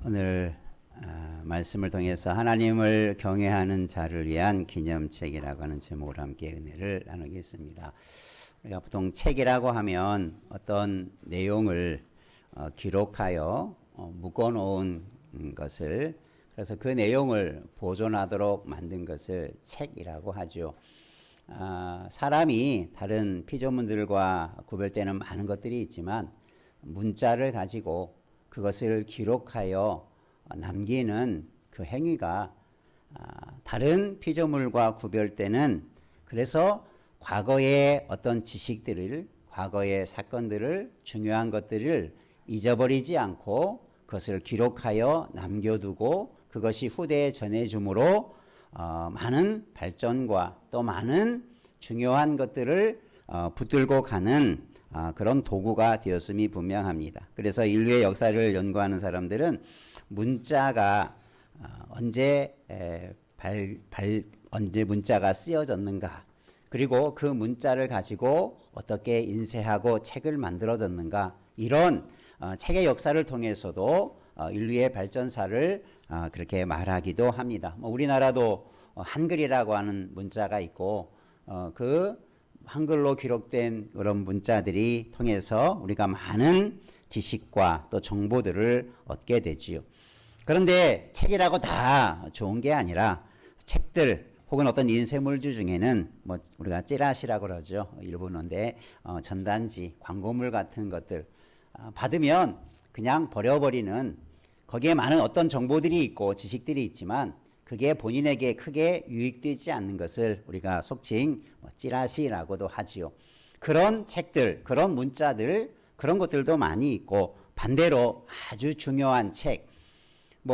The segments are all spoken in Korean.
오늘 말씀을 통해서 하나님을 경외하는 자를 위한 기념책이라고 하는 제목으로 함께 은혜를 나누겠습니다. 우리가 보통 책이라고 하면 어떤 내용을 기록하여 묶어놓은 것을, 그래서 그 내용을 보존하도록 만든 것을 책이라고 하죠. 사람이 다른 피조물들과 구별되는 많은 것들이 있지만 문자를 가지고 그것을 기록하여 남기는 그 행위가 다른 피조물과 구별되는, 그래서 과거의 어떤 지식들을, 과거의 사건들을, 중요한 것들을 잊어버리지 않고 그것을 기록하여 남겨두고 그것이 후대에 전해줌으로 많은 발전과 또 많은 중요한 것들을 붙들고 가는 그런 도구가 되었음이 분명합니다. 그래서 인류의 역사를 연구하는 사람들은 문자가 언제 문자가 쓰여졌는가, 그리고 그 문자를 가지고 어떻게 인쇄하고 책을 만들어졌는가, 이런 책의 역사를 통해서도 인류의 발전사를 그렇게 말하기도 합니다. 우리나라도 한글이라고 하는 문자가 있고 그 한글로 기록된 그런 문자들이 통해서 우리가 많은 지식과 또 정보들을 얻게 되지요. 그런데 책이라고 다 좋은 게 아니라 책들 혹은 어떤 인쇄물주 중에는 우리가 찌라시라고 그러죠. 일본어인데 전단지, 광고물 같은 것들 받으면 그냥 버려버리는, 거기에 많은 어떤 정보들이 있고 지식들이 있지만 그게 본인에게 크게 유익되지 않는 것을 우리가 속칭 찌라시라고도 하지요. 그런 책들, 그런 문자들, 그런 것들도 많이 있고, 반대로 아주 중요한 책,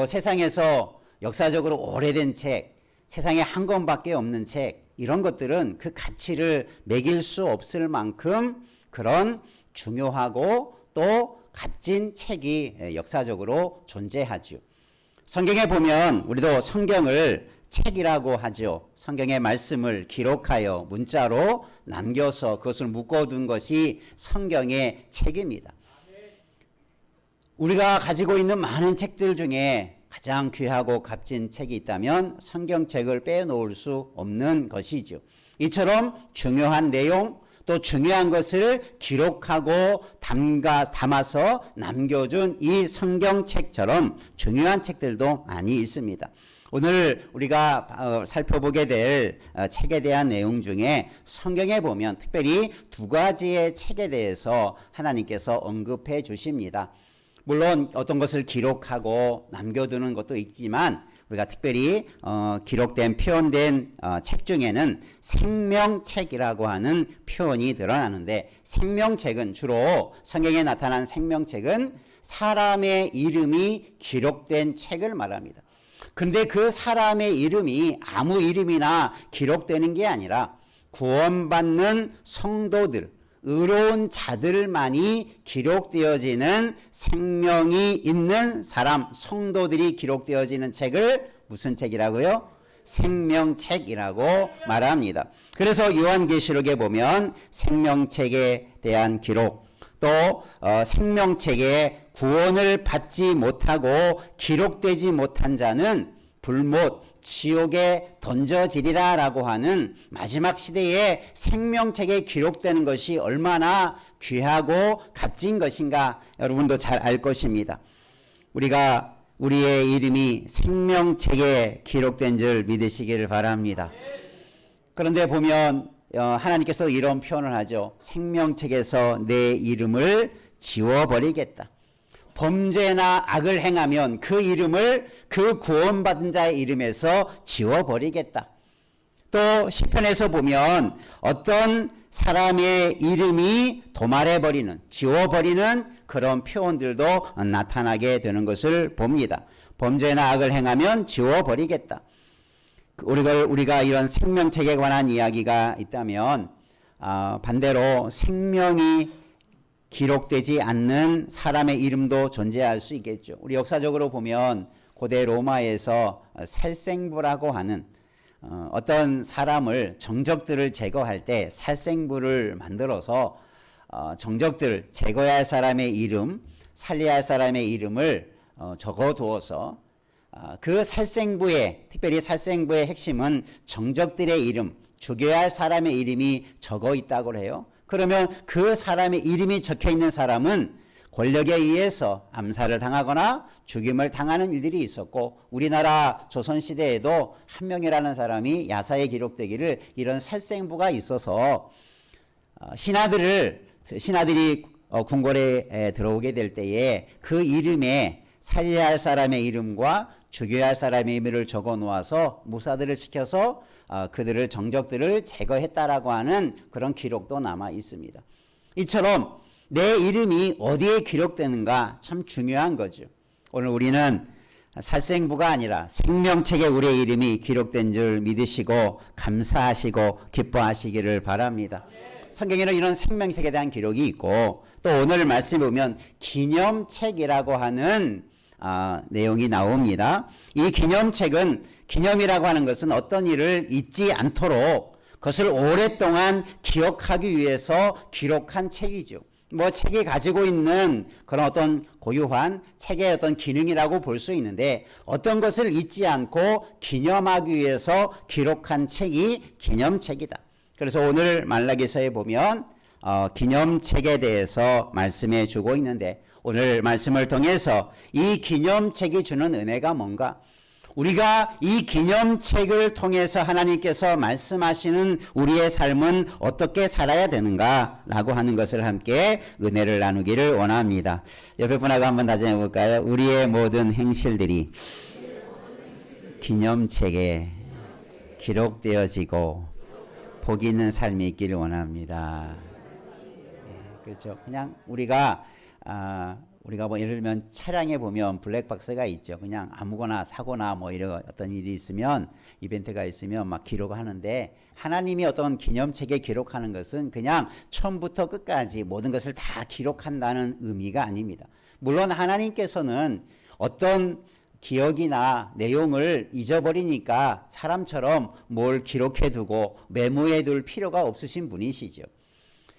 세상에서 역사적으로 오래된 책, 세상에 한 권밖에 없는 책, 이런 것들은 그 가치를 매길 수 없을 만큼 그런 중요하고 또 값진 책이 역사적으로 존재하죠. 성경에 보면 우리도 성경을 책이라고 하죠. 성경의 말씀을 기록하여 문자로 남겨서 그것을 묶어둔 것이 성경의 책입니다. 우리가 가지고 있는 많은 책들 중에 가장 귀하고 값진 책이 있다면 성경책을 빼놓을 수 없는 것이죠. 이처럼 중요한 내용, 또 중요한 것을 기록하고 담아서 남겨준 이 성경책처럼 중요한 책들도 많이 있습니다. 오늘 우리가 살펴보게 될 책에 대한 내용 중에 성경에 보면 특별히 두 가지의 책에 대해서 하나님께서 언급해 주십니다. 물론 어떤 것을 기록하고 남겨두는 것도 있지만 우리가 특별히 기록된, 표현된 책 중에는 생명책이라고 하는 표현이 드러나는데, 생명책은 주로 성경에 나타난 생명책은 사람의 이름이 기록된 책을 말합니다. 근데 그 사람의 이름이 아무 이름이나 기록되는 게 아니라 구원받는 성도들, 의로운 자들만이 기록되어지는, 생명이 있는 사람, 성도들이 기록되어지는 책을 무슨 책이라고요? 생명책이라고 말합니다. 그래서 요한계시록에 보면 생명책에 대한 기록, 또 생명책에 구원을 받지 못하고 기록되지 못한 자는 불못, 지옥에 던져지리라 라고 하는 마지막 시대에 생명책에 기록되는 것이 얼마나 귀하고 값진 것인가 여러분도 잘 알 것입니다. 우리의 이름이 생명책에 기록된 줄 믿으시기를 바랍니다. 그런데 보면 하나님께서 이런 표현을 하죠. 생명책에서 내 이름을 지워버리겠다. 범죄나 악을 행하면 그 이름을 그 구원받은 자의 이름에서 지워버리겠다. 또 시편에서 보면 어떤 사람의 이름이 도말해버리는, 지워버리는 그런 표현들도 나타나게 되는 것을 봅니다. 범죄나 악을 행하면 지워버리겠다. 우리가 이런 생명책에 관한 이야기가 있다면 반대로 생명이 기록되지 않는 사람의 이름도 존재할 수 있겠죠. 우리 역사적으로 보면 고대 로마에서 살생부라고 하는 어떤 사람을, 정적들을 제거할 때 살생부를 만들어서 정적들을 제거해야 할 사람의 이름, 살려야 할 사람의 이름을 적어두어서 그 살생부의, 특별히 살생부의 핵심은 정적들의 이름, 죽여야 할 사람의 이름이 적어 있다고 해요. 그러면 그 사람의 이름이 적혀 있는 사람은 권력에 의해서 암살을 당하거나 죽임을 당하는 일들이 있었고, 우리나라 조선시대에도 한명이라는 사람이 야사에 기록되기를 이런 살생부가 있어서 신하들이 궁궐에 들어오게 될 때에 그 이름에 살려야 할 사람의 이름과 죽여야 할 사람의 이름을 적어 놓아서 무사들을 시켜서 그들을 정적들을 제거했다라고 하는 그런 기록도 남아 있습니다. 이처럼 내 이름이 어디에 기록되는가 참 중요한 거죠. 오늘 우리는 살생부가 아니라 생명책에 우리의 이름이 기록된 줄 믿으시고 감사하시고 기뻐하시기를 바랍니다. 성경에는 이런 생명책에 대한 기록이 있고, 또 오늘 말씀에 보면 기념책이라고 하는 내용이 나옵니다. 이 기념책은, 기념이라고 하는 것은 어떤 일을 잊지 않도록 그것을 오랫동안 기억하기 위해서 기록한 책이죠. 책이 가지고 있는 그런 어떤 고유한 책의 어떤 기능이라고 볼 수 있는데, 어떤 것을 잊지 않고 기념하기 위해서 기록한 책이 기념책이다. 그래서 오늘 말라기서에 보면 기념책에 대해서 말씀해 주고 있는데, 오늘 말씀을 통해서 이 기념책이 주는 은혜가 뭔가, 우리가 이 기념책을 통해서 하나님께서 말씀하시는 우리의 삶은 어떻게 살아야 되는가라고 하는 것을 함께 은혜를 나누기를 원합니다. 옆에 분하고 한번 다짐해 볼까요? 우리의 모든 행실들이 기념책에 기록되어지고 복이 있는 삶이 있기를 원합니다. 그렇죠. 그냥 우리가 예를 들면 차량에 보면 블랙박스가 있죠. 그냥 아무거나 사거나 이런 어떤 일이 있으면, 이벤트가 있으면 막 기록하는데, 하나님이 어떤 기념책에 기록하는 것은 그냥 처음부터 끝까지 모든 것을 다 기록한다는 의미가 아닙니다. 물론 하나님께서는 어떤 기억이나 내용을 잊어버리니까 사람처럼 뭘 기록해두고 메모해 둘 필요가 없으신 분이시죠.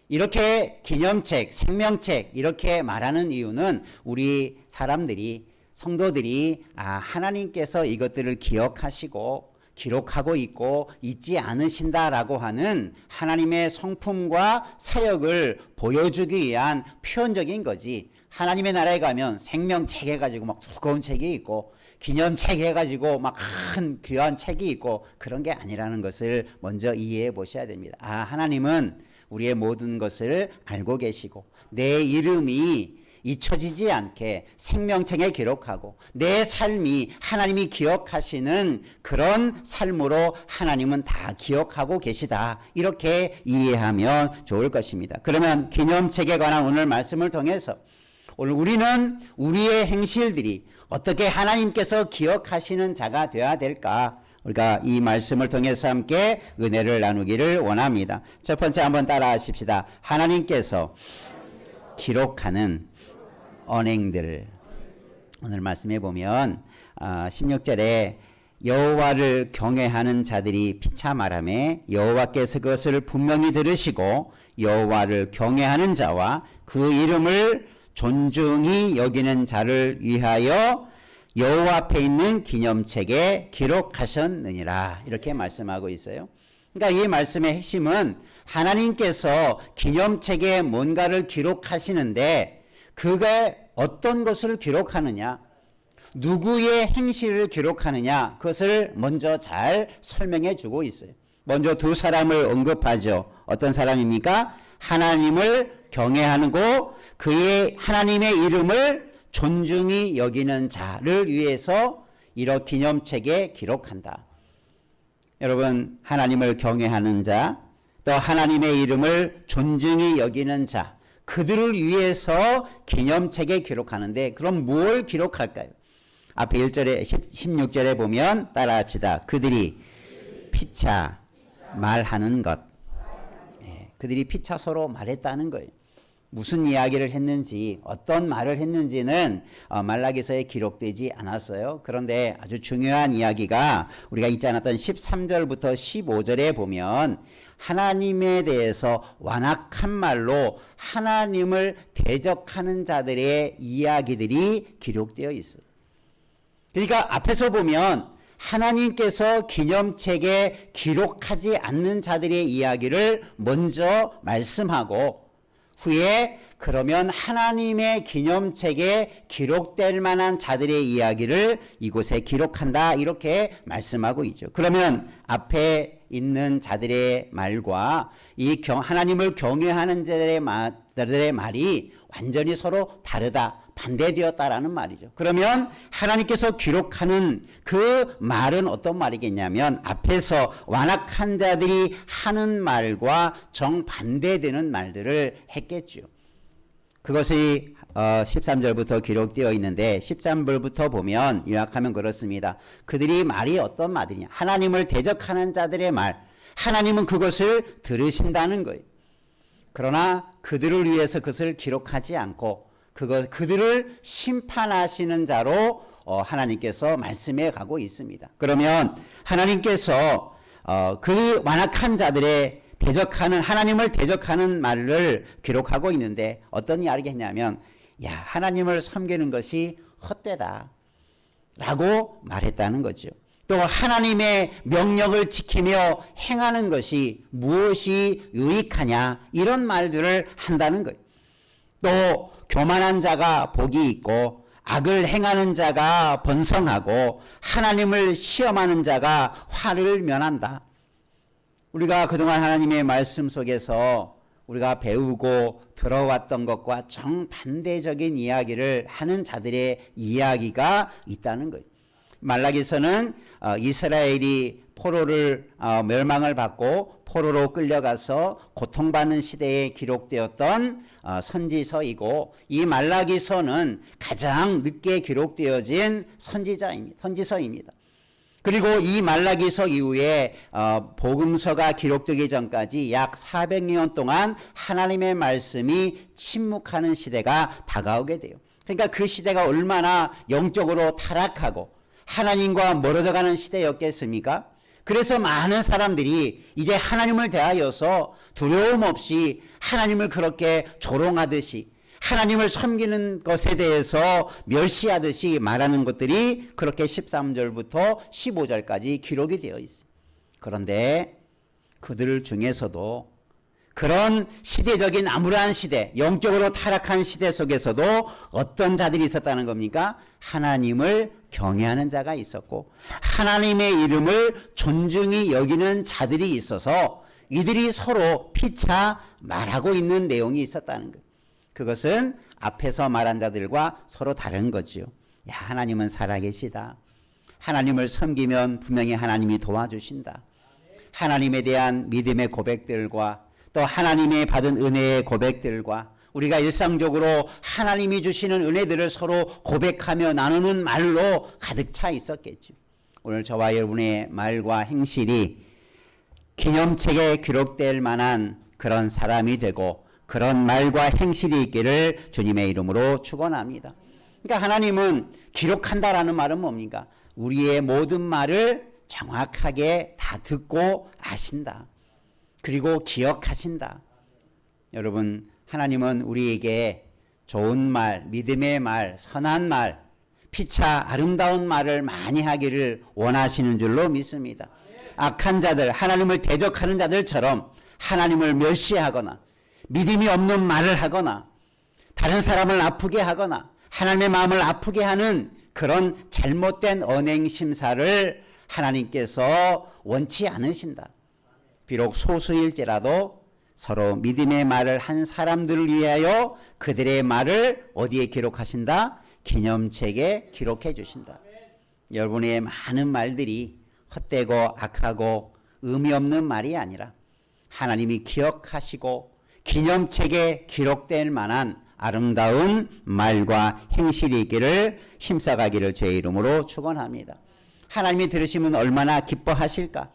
이렇게 기념책, 생명책 이렇게 말하는 이유는 우리 사람들이, 성도들이 하나님께서 이것들을 기억하시고 기록하고 있고 잊지 않으신다라고 하는 하나님의 성품과 사역을 보여주기 위한 표현적인 거지, 하나님의 나라에 가면 생명책 해가지고 막 두꺼운 책이 있고 기념책 해가지고 막 큰 귀한 책이 있고 그런 게 아니라는 것을 먼저 이해해 보셔야 됩니다. 하나님은 우리의 모든 것을 알고 계시고 내 이름이 잊혀지지 않게 생명책에 기록하고 내 삶이 하나님이 기억하시는 그런 삶으로 하나님은 다 기억하고 계시다, 이렇게 이해하면 좋을 것입니다. 그러면 기념책에 관한 오늘 말씀을 통해서 오늘 우리는 우리의 행실들이 어떻게 하나님께서 기억하시는 자가 되어야 될까, 우리가 이 말씀을 통해서 함께 은혜를 나누기를 원합니다. 첫 번째 한번 따라 하십시다. 하나님께서 기록하는 언행들. 오늘 말씀해 보면 16절에 여호와를 경외하는 자들이 피차 말하매 여호와께서 그것을 분명히 들으시고 여호와를 경외하는 자와 그 이름을 존중히 여기는 자를 위하여 여호와 앞에 있는 기념책에 기록하셨느니라, 이렇게 말씀하고 있어요. 그러니까 이 말씀의 핵심은 하나님께서 기념책에 뭔가를 기록하시는데 그게 어떤 것을 기록하느냐, 누구의 행실을 기록하느냐, 그것을 먼저 잘 설명해 주고 있어요. 먼저 두 사람을 언급하죠. 어떤 사람입니까? 하나님을 경외하고 그의 하나님의 이름을 존중히 여기는 자를 위해서 이런 기념책에 기록한다. 여러분, 하나님을 경외하는 자, 또 하나님의 이름을 존중히 여기는 자, 그들을 위해서 기념책에 기록하는데 그럼 뭘 기록할까요? 앞에 1절에 16절에 보면 따라합시다. 그들이 피차 말하는 것. 그들이 피차 서로 말했다는 거예요. 무슨 이야기를 했는지, 어떤 말을 했는지는 말라기서에 기록되지 않았어요. 그런데 아주 중요한 이야기가 우리가 잊지 않았던 13절부터 15절에 보면 하나님에 대해서 완악한 말로 하나님을 대적하는 자들의 이야기들이 기록되어 있어요. 그러니까 앞에서 보면 하나님께서 기념책에 기록하지 않는 자들의 이야기를 먼저 말씀하고 후에 그러면 하나님의 기념책에 기록될 만한 자들의 이야기를 이곳에 기록한다 이렇게 말씀하고 있죠. 그러면 앞에 있는 자들의 말과 이 하나님을 경외하는 자들의 말이 완전히 서로 다르다, 반대되었다라는 말이죠. 그러면 하나님께서 기록하는 그 말은 어떤 말이겠냐면 앞에서 완악한 자들이 하는 말과 정반대되는 말들을 했겠죠. 그것이 13절부터 기록되어 있는데 13절부터 보면 요약하면 그렇습니다. 그들이 말이 어떤 말이냐, 하나님을 대적하는 자들의 말, 하나님은 그것을 들으신다는 거예요. 그러나 그들을 위해서 그것을 기록하지 않고 그들을 심판하시는 자로 하나님께서 말씀해 가고 있습니다. 그러면 하나님께서 그 완악한 자들의 하나님을 대적하는 말을 기록하고 있는데 어떤 이야기를 했냐면 하나님을 섬기는 것이 헛되다 라고 말했다는 거죠. 또 하나님의 명령을 지키며 행하는 것이 무엇이 유익하냐 이런 말들을 한다는 거예요. 또 교만한 자가 복이 있고 악을 행하는 자가 번성하고 하나님을 시험하는 자가 화를 면한다. 우리가 그동안 하나님의 말씀 속에서 우리가 배우고 들어왔던 것과 정반대적인 이야기를 하는 자들의 이야기가 있다는 거예요. 말라기서는 이스라엘이 포로를 멸망을 받고 포로로 끌려가서 고통받는 시대에 기록되었던 선지서이고 이 말라기서는 가장 늦게 기록되어진 선지서입니다. 그리고 이 말라기서 이후에 복음서가 기록되기 전까지 약 400년 동안 하나님의 말씀이 침묵하는 시대가 다가오게 돼요. 그러니까 그 시대가 얼마나 영적으로 타락하고 하나님과 멀어져가는 시대였겠습니까? 그래서 많은 사람들이 이제 하나님을 대하여서 두려움 없이 하나님을 그렇게 조롱하듯이 하나님을 섬기는 것에 대해서 멸시하듯이 말하는 것들이 그렇게 13절부터 15절까지 기록이 되어 있어요. 그런데 그들 중에서도 그런 시대적인 암울한 시대, 영적으로 타락한 시대 속에서도 어떤 자들이 있었다는 겁니까? 하나님을 경외하는 자가 있었고 하나님의 이름을 존중히 여기는 자들이 있어서 이들이 서로 피차 말하고 있는 내용이 있었다는 거예요. 그것은 앞에서 말한 자들과 서로 다른 거지요. 하나님은 살아계시다. 하나님을 섬기면 분명히 하나님이 도와주신다. 하나님에 대한 믿음의 고백들과 또 하나님의 받은 은혜의 고백들과 우리가 일상적으로 하나님이 주시는 은혜들을 서로 고백하며 나누는 말로 가득 차 있었겠죠. 오늘 저와 여러분의 말과 행실이 기념책에 기록될 만한 그런 사람이 되고 그런 말과 행실이 있기를 주님의 이름으로 축원합니다. 그러니까 하나님은 기록한다라는 말은 뭡니까? 우리의 모든 말을 정확하게 다 듣고 아신다. 그리고 기억하신다. 여러분, 하나님은 우리에게 좋은 말, 믿음의 말, 선한 말, 피차 아름다운 말을 많이 하기를 원하시는 줄로 믿습니다. 악한 자들, 하나님을 대적하는 자들처럼 하나님을 멸시하거나 믿음이 없는 말을 하거나 다른 사람을 아프게 하거나 하나님의 마음을 아프게 하는 그런 잘못된 언행 심사를 하나님께서 원치 않으신다. 비록 소수일지라도 서로 믿음의 말을 한 사람들을 위하여 그들의 말을 어디에 기록하신다? 기념책에 기록해 주신다. 여러분의 많은 말들이 헛되고 악하고 의미 없는 말이 아니라 하나님이 기억하시고 기념책에 기록될 만한 아름다운 말과 행실이 있기를 힘써가기를 주의 이름으로 축원합니다. 하나님이 들으시면 얼마나 기뻐하실까?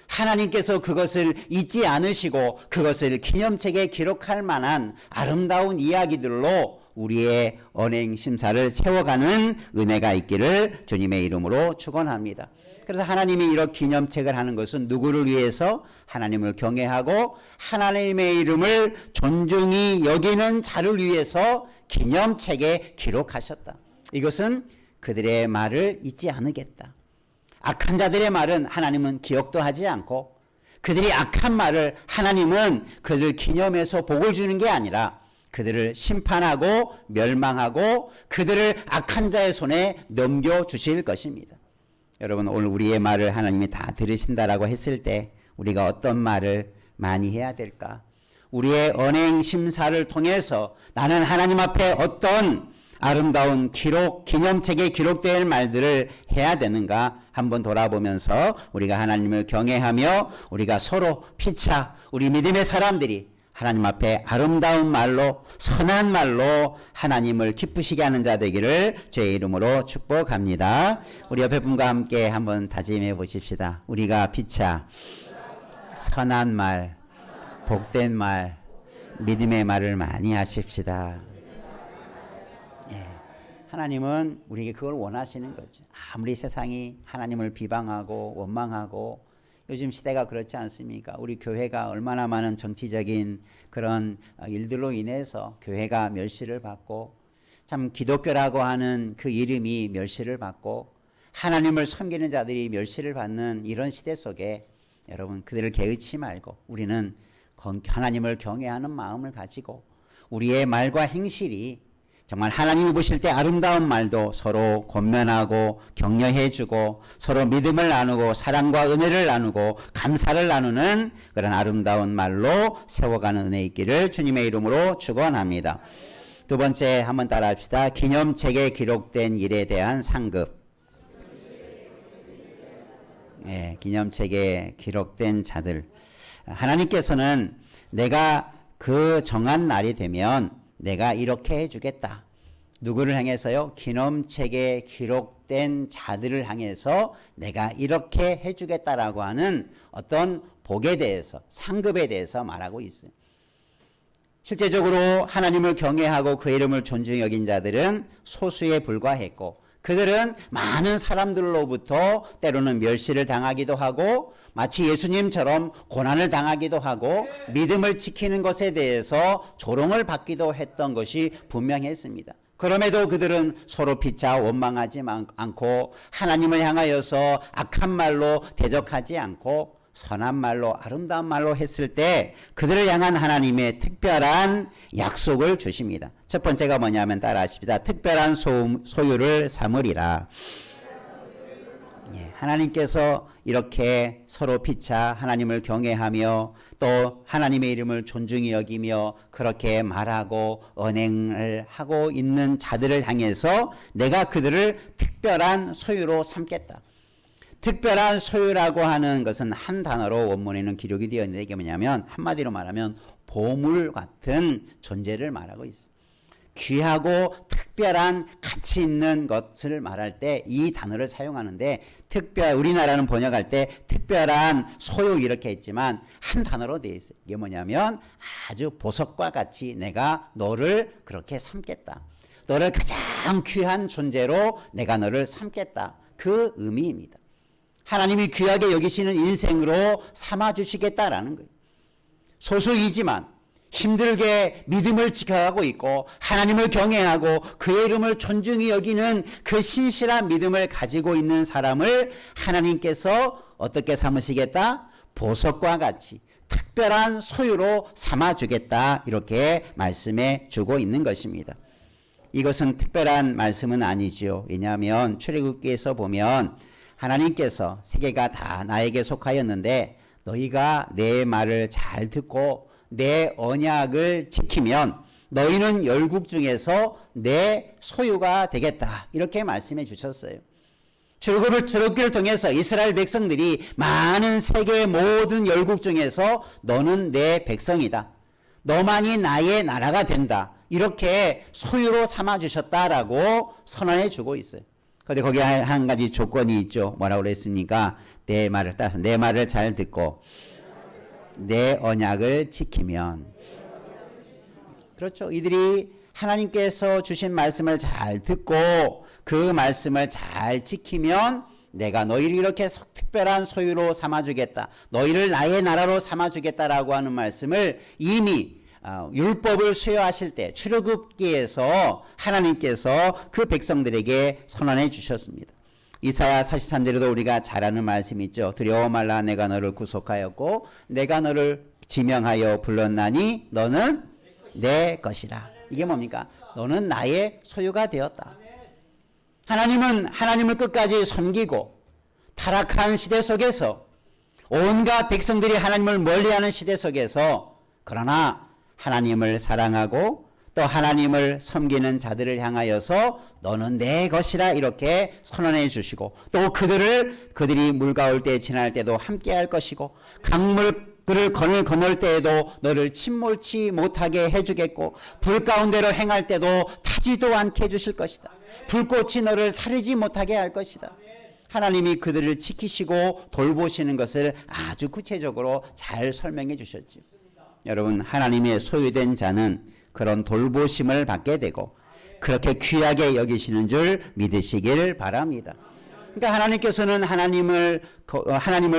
하나님께서 그것을 잊지 않으시고 그것을 기념책에 기록할 만한 아름다운 이야기들로 우리의 언행 심사를 세워가는 은혜가 있기를 주님의 이름으로 축원합니다. 그래서 하나님이 이런 기념책을 하는 것은 누구를 위해서? 하나님을 경외하고 하나님의 이름을 존중히 여기는 자를 위해서 기념책에 기록하셨다. 이것은 그들의 말을 잊지 않으겠다. 악한 자들의 말은 하나님은 기억도 하지 않고 그들이 악한 말을 하나님은 그들을 기념해서 복을 주는 게 아니라 그들을 심판하고 멸망하고 그들을 악한 자의 손에 넘겨주실 것입니다. 여러분, 오늘 우리의 말을 하나님이 다 들으신다라고 했을 때 우리가 어떤 말을 많이 해야 될까? 우리의 언행 심사를 통해서 나는 하나님 앞에 어떤 아름다운 기념책에 기록될 말들을 해야 되는가 한번 돌아보면서 우리가 하나님을 경외하며 우리가 서로 피차 우리 믿음의 사람들이 하나님 앞에 아름다운 말로 선한 말로 하나님을 기쁘시게 하는 자 되기를 주의 이름으로 축복합니다. 우리 옆에 분과 함께 한번 다짐해 보십시다. 우리가 피차 선한 말, 복된 말, 믿음의 말을 많이 하십시다. 하나님은 우리에게 그걸 원하시는 거죠. 아무리 세상이 하나님을 비방하고 원망하고 요즘 시대가 그렇지 않습니까? 우리 교회가 얼마나 많은 정치적인 그런 일들로 인해서 교회가 멸시를 받고 참 기독교라고 하는 그 이름이 멸시를 받고 하나님을 섬기는 자들이 멸시를 받는 이런 시대 속에 여러분 그들을 개의치 말고 우리는 하나님을 경외하는 마음을 가지고 우리의 말과 행실이 정말 하나님이 보실 때 아름다운 말도 서로 권면하고 격려해주고 서로 믿음을 나누고 사랑과 은혜를 나누고 감사를 나누는 그런 아름다운 말로 세워가는 은혜 있기를 주님의 이름으로 축원합니다. 두 번째 한번 따라합시다. 기념책에 기록된 일에 대한 상급. 기념책에 기록된 자들. 하나님께서는 내가 그 정한 날이 되면 내가 이렇게 해주겠다. 누구를 향해서요? 기념책에 기록된 자들을 향해서 내가 이렇게 해주겠다라고 하는 어떤 복에 대해서 상급에 대해서 말하고 있어요. 실제적으로 하나님을 경외하고 그 이름을 존중히 여긴 자들은 소수에 불과했고 그들은 많은 사람들로부터 때로는 멸시를 당하기도 하고 마치 예수님처럼 고난을 당하기도 하고 믿음을 지키는 것에 대해서 조롱을 받기도 했던 것이 분명했습니다. 그럼에도 그들은 서로 피차 원망하지 않고 하나님을 향하여서 악한 말로 대적하지 않고 선한 말로 아름다운 말로 했을 때 그들을 향한 하나님의 특별한 약속을 주십니다. 첫 번째가 뭐냐면 따라하십니다. 특별한 소유를 삼으리라. 하나님께서 이렇게 서로 피차 하나님을 경외하며 또 하나님의 이름을 존중히 여기며 그렇게 말하고 언행을 하고 있는 자들을 향해서 내가 그들을 특별한 소유로 삼겠다. 특별한 소유라고 하는 것은 한 단어로 원문에는 기록이 되어 있는데 이게 뭐냐면 한마디로 말하면 보물 같은 존재를 말하고 있어요. 귀하고 특별한 가치 있는 것을 말할 때 이 단어를 사용하는데 우리나라는 번역할 때 특별한 소유 이렇게 했지만 한 단어로 되어 있어요. 이게 뭐냐면 아주 보석과 같이 내가 너를 그렇게 삼겠다. 너를 가장 귀한 존재로 내가 너를 삼겠다. 그 의미입니다. 하나님이 귀하게 여기시는 인생으로 삼아주시겠다라는 거예요. 소수이지만 힘들게 믿음을 지켜가고 있고 하나님을 경외하고 그의 이름을 존중히 여기는 그 신실한 믿음을 가지고 있는 사람을 하나님께서 어떻게 삼으시겠다? 보석과 같이 특별한 소유로 삼아주겠다 이렇게 말씀해 주고 있는 것입니다. 이것은 특별한 말씀은 아니지요. 왜냐하면 출애굽기에서 보면 하나님께서 세계가 다 나에게 속하였는데 너희가 내 말을 잘 듣고 내 언약을 지키면 너희는 열국 중에서 내 소유가 되겠다. 이렇게 말씀해 주셨어요. 출애굽기를 통해서 이스라엘 백성들이 많은 세계의 모든 열국 중에서 너는 내 백성이다. 너만이 나의 나라가 된다. 이렇게 소유로 삼아 주셨다라고 선언해 주고 있어요. 그런데 거기에 한 가지 조건이 있죠. 뭐라고 그랬습니까? 내 말을 따라서 내 말을 잘 듣고 내 언약을 지키면. 그렇죠. 이들이 하나님께서 주신 말씀을 잘 듣고 그 말씀을 잘 지키면 내가 너희를 이렇게 특별한 소유로 삼아주겠다. 너희를 나의 나라로 삼아주겠다라고 하는 말씀을 이미 율법을 수여하실 때 출애굽기에서 하나님께서 그 백성들에게 선언해 주셨습니다. 이사야 43절에도 우리가 잘 아는 말씀이 있죠. 두려워 말라, 내가 너를 구속하였고 내가 너를 지명하여 불렀나니 너는 내 것이라. 이게 뭡니까? 너는 나의 소유가 되었다. 하나님은 하나님을 끝까지 섬기고 타락한 시대 속에서 온갖 백성들이 하나님을 멀리하는 시대 속에서 그러나 하나님을 사랑하고 또 하나님을 섬기는 자들을 향하여서 너는 내 것이라 이렇게 선언해 주시고 또 그들이 물 가울 때 지날 때도 함께 할 것이고 강물을 건널 때에도 너를 침몰치 못하게 해주겠고 불 가운데로 행할 때도 타지도 않게 해주실 것이다. 불꽃이 너를 사르지 못하게 할 것이다. 하나님이 그들을 지키시고 돌보시는 것을 아주 구체적으로 잘 설명해 주셨죠. 여러분, 하나님의 소유된 자는 그런 돌보심을 받게 되고 그렇게 귀하게 여기시는 줄 믿으시길 바랍니다. 그러니까 하나님께서는 하나님을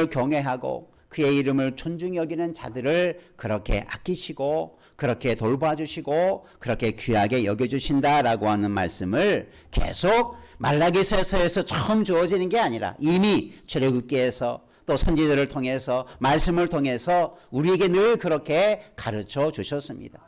경외하고 그의 이름을 존중히 여기는 자들을 그렇게 아끼시고 그렇게 돌봐주시고 그렇게 귀하게 여겨주신다라고 하는 말씀을 계속 말라기서에서 처음 주어지는 게 아니라 이미 출애굽기에서 또 선지자들을 통해서 말씀을 통해서 우리에게 늘 그렇게 가르쳐 주셨습니다.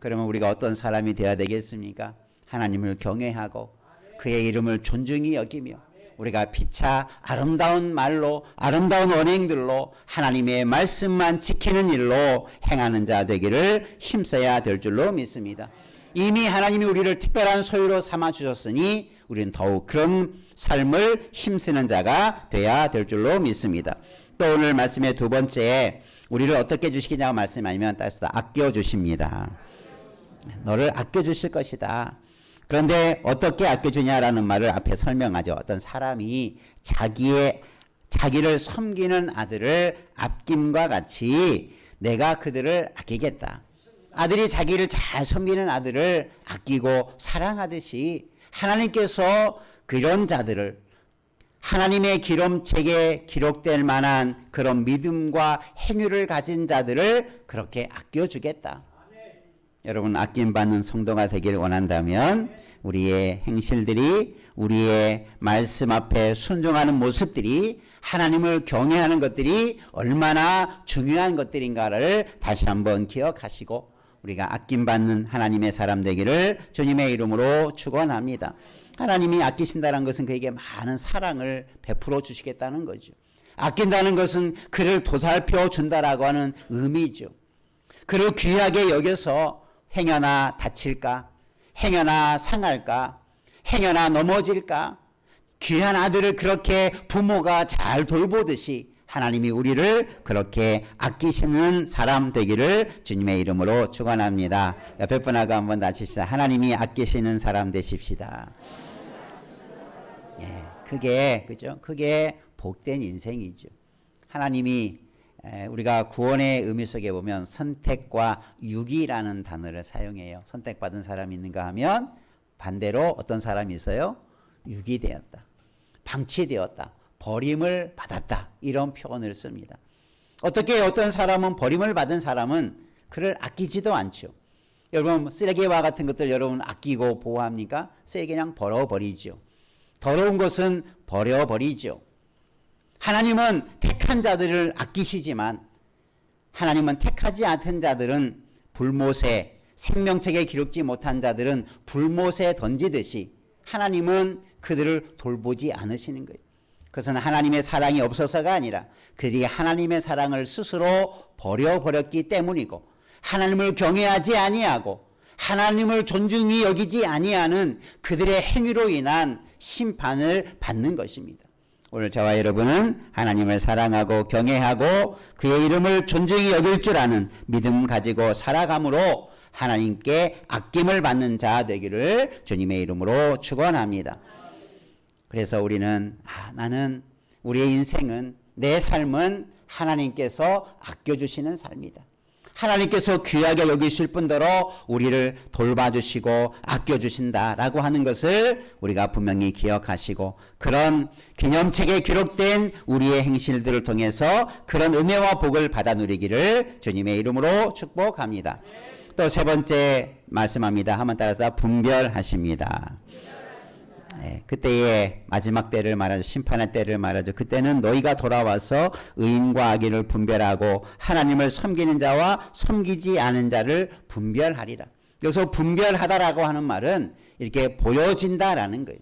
그러면 우리가 어떤 사람이 되어야 되겠습니까? 하나님을 경외하고 그의 이름을 존중히 여기며 우리가 피차 아름다운 말로 아름다운 언행들로 하나님의 말씀만 지키는 일로 행하는 자 되기를 힘써야 될 줄로 믿습니다. 이미 하나님이 우리를 특별한 소유로 삼아 주셨으니 우리는 더욱 그런 삶을 힘쓰는 자가 돼야 될 줄로 믿습니다. 또 오늘 말씀의 두 번째, 우리를 어떻게 주시겠냐고 말씀 아니면 따라서 아껴주십니다. 너를 아껴주실 것이다. 그런데 어떻게 아껴주냐라는 말을 앞에 설명하죠. 어떤 사람이 자기를 섬기는 아들을 아낌과 같이 내가 그들을 아끼겠다. 아들이 자기를 잘 섬기는 아들을 아끼고 사랑하듯이 하나님께서 그런 자들을 하나님의 기록책에 기록될 만한 그런 믿음과 행위를 가진 자들을 그렇게 아껴주겠다. 여러분, 아낌받는 성도가 되기를 원한다면 우리의 행실들이 우리의 말씀 앞에 순종하는 모습들이 하나님을 경외하는 것들이 얼마나 중요한 것들인가를 다시 한번 기억하시고 우리가 아낌받는 하나님의 사람 되기를 주님의 이름으로 축원합니다. 하나님이 아끼신다는 것은 그에게 많은 사랑을 베풀어 주시겠다는 거죠. 아낀다는 것은 그를 도살펴 준다라고 하는 의미죠. 그를 귀하게 여겨서 행여나 다칠까, 행여나 상할까, 행여나 넘어질까, 귀한 아들을 그렇게 부모가 잘 돌보듯이 하나님이 우리를 그렇게 아끼시는 사람 되기를 주님의 이름으로 축원합니다. 옆에 분하고 한번 다십시다. 하나님이 아끼시는 사람 되십시다. 예, 그게 복된 인생이죠. 하나님이 우리가 구원의 의미 속에 보면 선택과 유기라는 단어를 사용해요. 선택받은 사람이 있는가 하면 반대로 어떤 사람이 있어요? 유기되었다. 방치되었다. 버림을 받았다. 이런 표현을 씁니다. 어떻게 어떤 사람은 버림을 받은 사람은 그를 아끼지도 않죠. 여러분, 쓰레기와 같은 것들 여러분 아끼고 보호합니까? 쓰레기 그냥 버려버리죠. 더러운 것은 버려버리죠. 하나님은 택한 자들을 아끼시지만 하나님은 택하지 않은 자들은 불못에 생명책에 기록지 못한 자들은 불못에 던지듯이 하나님은 그들을 돌보지 않으시는 거예요. 그것은 하나님의 사랑이 없어서가 아니라 그들이 하나님의 사랑을 스스로 버려버렸기 때문이고 하나님을 경외하지 아니하고 하나님을 존중히 여기지 아니하는 그들의 행위로 인한 심판을 받는 것입니다. 오늘 저와 여러분은 하나님을 사랑하고 경외하고 그의 이름을 존중히 여길 줄 아는 믿음 가지고 살아감으로 하나님께 아낌을 받는 자 되기를 주님의 이름으로 축원합니다. 그래서 우리는 나는 우리의 인생은 내 삶은 하나님께서 아껴주시는 삶이다. 하나님께서 귀하게 여기실 뿐더러 우리를 돌봐주시고 아껴주신다라고 하는 것을 우리가 분명히 기억하시고 그런 기념책에 기록된 우리의 행실들을 통해서 그런 은혜와 복을 받아 누리기를 주님의 이름으로 축복합니다. 또 세 번째 말씀합니다. 한번 따라서 분별하십니다. 그때의 마지막 때를 말하죠. 심판의 때를 말하죠. 그때는 너희가 돌아와서 의인과 악인을 분별하고 하나님을 섬기는 자와 섬기지 않은 자를 분별하리라. 여기서 분별하다라고 하는 말은 이렇게 보여진다라는 거예요.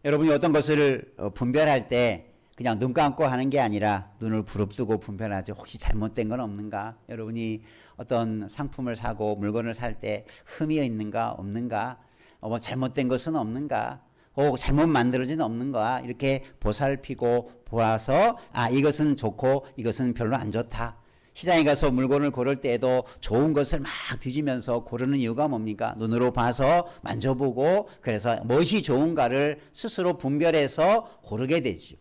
여러분이 어떤 것을 분별할 때 그냥 눈 감고 하는 게 아니라 눈을 부릅뜨고 분별하죠. 혹시 잘못된 건 없는가? 여러분이 어떤 상품을 사고 물건을 살 때 흠이 있는가 없는가? 뭐 잘못된 것은 없는가? 잘못 만들어진 없는가? 이렇게 보살피고 보아서 이것은 좋고 이것은 별로 안 좋다. 시장에 가서 물건을 고를 때에도 좋은 것을 막 뒤지면서 고르는 이유가 뭡니까? 눈으로 봐서 만져보고 그래서 무엇이 좋은가를 스스로 분별해서 고르게 되죠.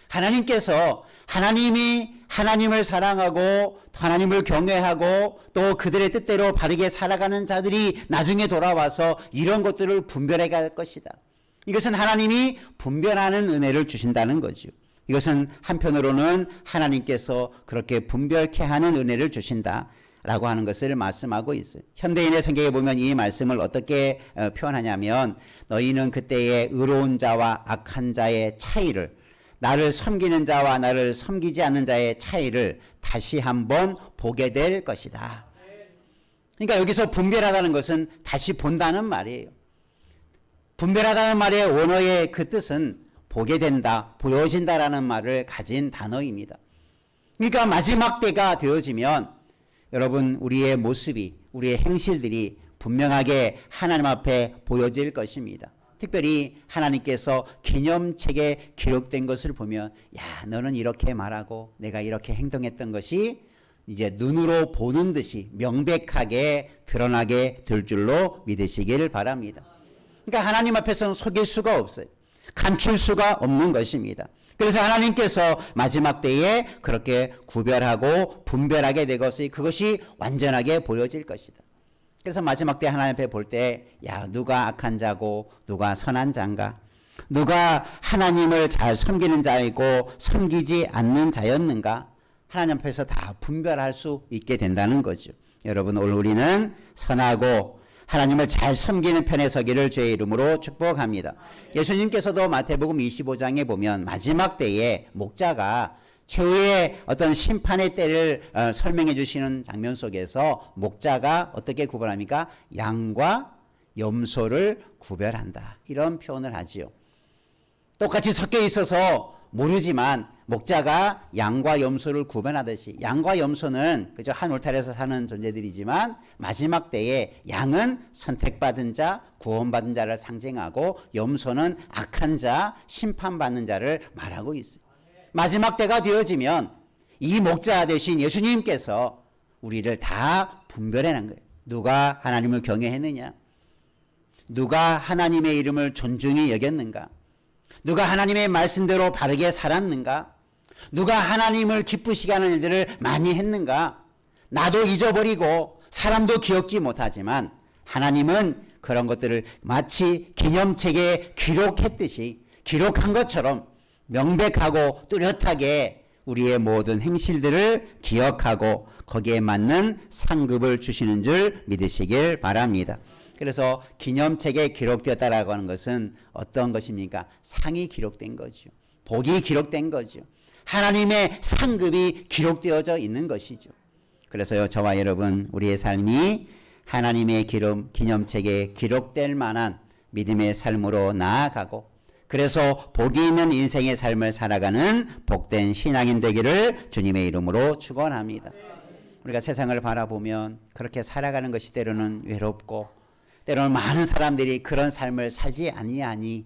하나님께서 하나님이 하나님을 사랑하고 하나님을 경외하고 또 그들의 뜻대로 바르게 살아가는 자들이 나중에 돌아와서 이런 것들을 분별해 갈 것이다. 이것은 하나님이 분별하는 은혜를 주신다는 거죠. 이것은 한편으로는 하나님께서 그렇게 분별케 하는 은혜를 주신다라고 하는 것을 말씀하고 있어요. 현대인의 성경에 보면 이 말씀을 어떻게 표현하냐면 너희는 그때의 의로운 자와 악한 자의 차이를 나를 섬기는 자와 나를 섬기지 않는 자의 차이를 다시 한번 보게 될 것이다. 그러니까 여기서 분별하다는 것은 다시 본다는 말이에요. 분별하다는 말의 원어의 그 뜻은 보게 된다, 보여진다라는 말을 가진 단어입니다. 그러니까 마지막 때가 되어지면 여러분 우리의 모습이 우리의 행실들이 분명하게 하나님 앞에 보여질 것입니다. 특별히 하나님께서 기념책에 기록된 것을 보면 너는 이렇게 말하고 내가 이렇게 행동했던 것이 이제 눈으로 보는 듯이 명백하게 드러나게 될 줄로 믿으시길 바랍니다. 그러니까 하나님 앞에서는 속일 수가 없어요. 감출 수가 없는 것입니다. 그래서 하나님께서 마지막 때에 그렇게 구별하고 분별하게 된 것이 그것이 완전하게 보여질 것이다. 그래서 마지막 때 하나님 앞에 볼 때 누가 악한 자고 누가 선한 자인가? 누가 하나님을 잘 섬기는 자이고 섬기지 않는 자였는가? 하나님 앞에서 다 분별할 수 있게 된다는 거죠. 여러분 오늘 우리는 선하고 하나님을 잘 섬기는 편에 서기를 주의 이름으로 축복합니다. 예수님께서도 마태복음 25장에 보면 마지막 때에 목자가 최후의 어떤 심판의 때를 설명해 주시는 장면 속에서 목자가 어떻게 구별합니까? 양과 염소를 구별한다. 이런 표현을 하지요. 똑같이 섞여 있어서 모르지만 목자가 양과 염소를 구분하듯이 양과 염소는 그저 한 울타리에서 사는 존재들이지만 마지막 때에 양은 선택받은 자, 구원받은 자를 상징하고 염소는 악한 자, 심판받는 자를 말하고 있어요. 마지막 때가 되어지면 이 목자 되신 예수님께서 우리를 다 분별해낸 거예요. 누가 하나님을 경외했느냐? 누가 하나님의 이름을 존중히 여겼는가? 누가 하나님의 말씀대로 바르게 살았는가? 누가 하나님을 기쁘시게 하는 일들을 많이 했는가? 나도 잊어버리고 사람도 기억지 못하지만 하나님은 그런 것들을 마치 기념책에 기록했듯이 기록한 것처럼 명백하고 뚜렷하게 우리의 모든 행실들을 기억하고 거기에 맞는 상급을 주시는 줄 믿으시길 바랍니다. 그래서 기념책에 기록되었다라고 하는 것은 어떤 것입니까? 상이 기록된 거죠. 복이 기록된 거죠. 하나님의 상급이 기록되어져 있는 것이죠. 그래서요, 저와 여러분, 우리의 삶이 하나님의 기념책에 기록될 만한 믿음의 삶으로 나아가고 그래서 복이 있는 인생의 삶을 살아가는 복된 신앙인 되기를 주님의 이름으로 축원합니다. 우리가 세상을 바라보면 그렇게 살아가는 것이 때로는 외롭고 때로는 많은 사람들이 그런 삶을 살지 아니하니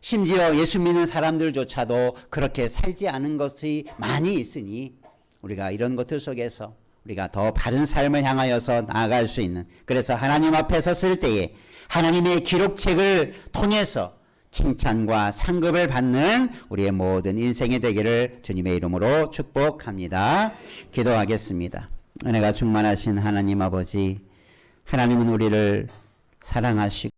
심지어 예수 믿는 사람들조차도 그렇게 살지 않은 것이 많이 있으니 우리가 이런 것들 속에서 우리가 더 바른 삶을 향하여서 나아갈 수 있는 그래서 하나님 앞에 섰을 때에 하나님의 기록책을 통해서 칭찬과 상급을 받는 우리의 모든 인생이 되기를 주님의 이름으로 축복합니다. 기도하겠습니다. 은혜가 충만하신 하나님 아버지, 하나님은 우리를 사랑하시고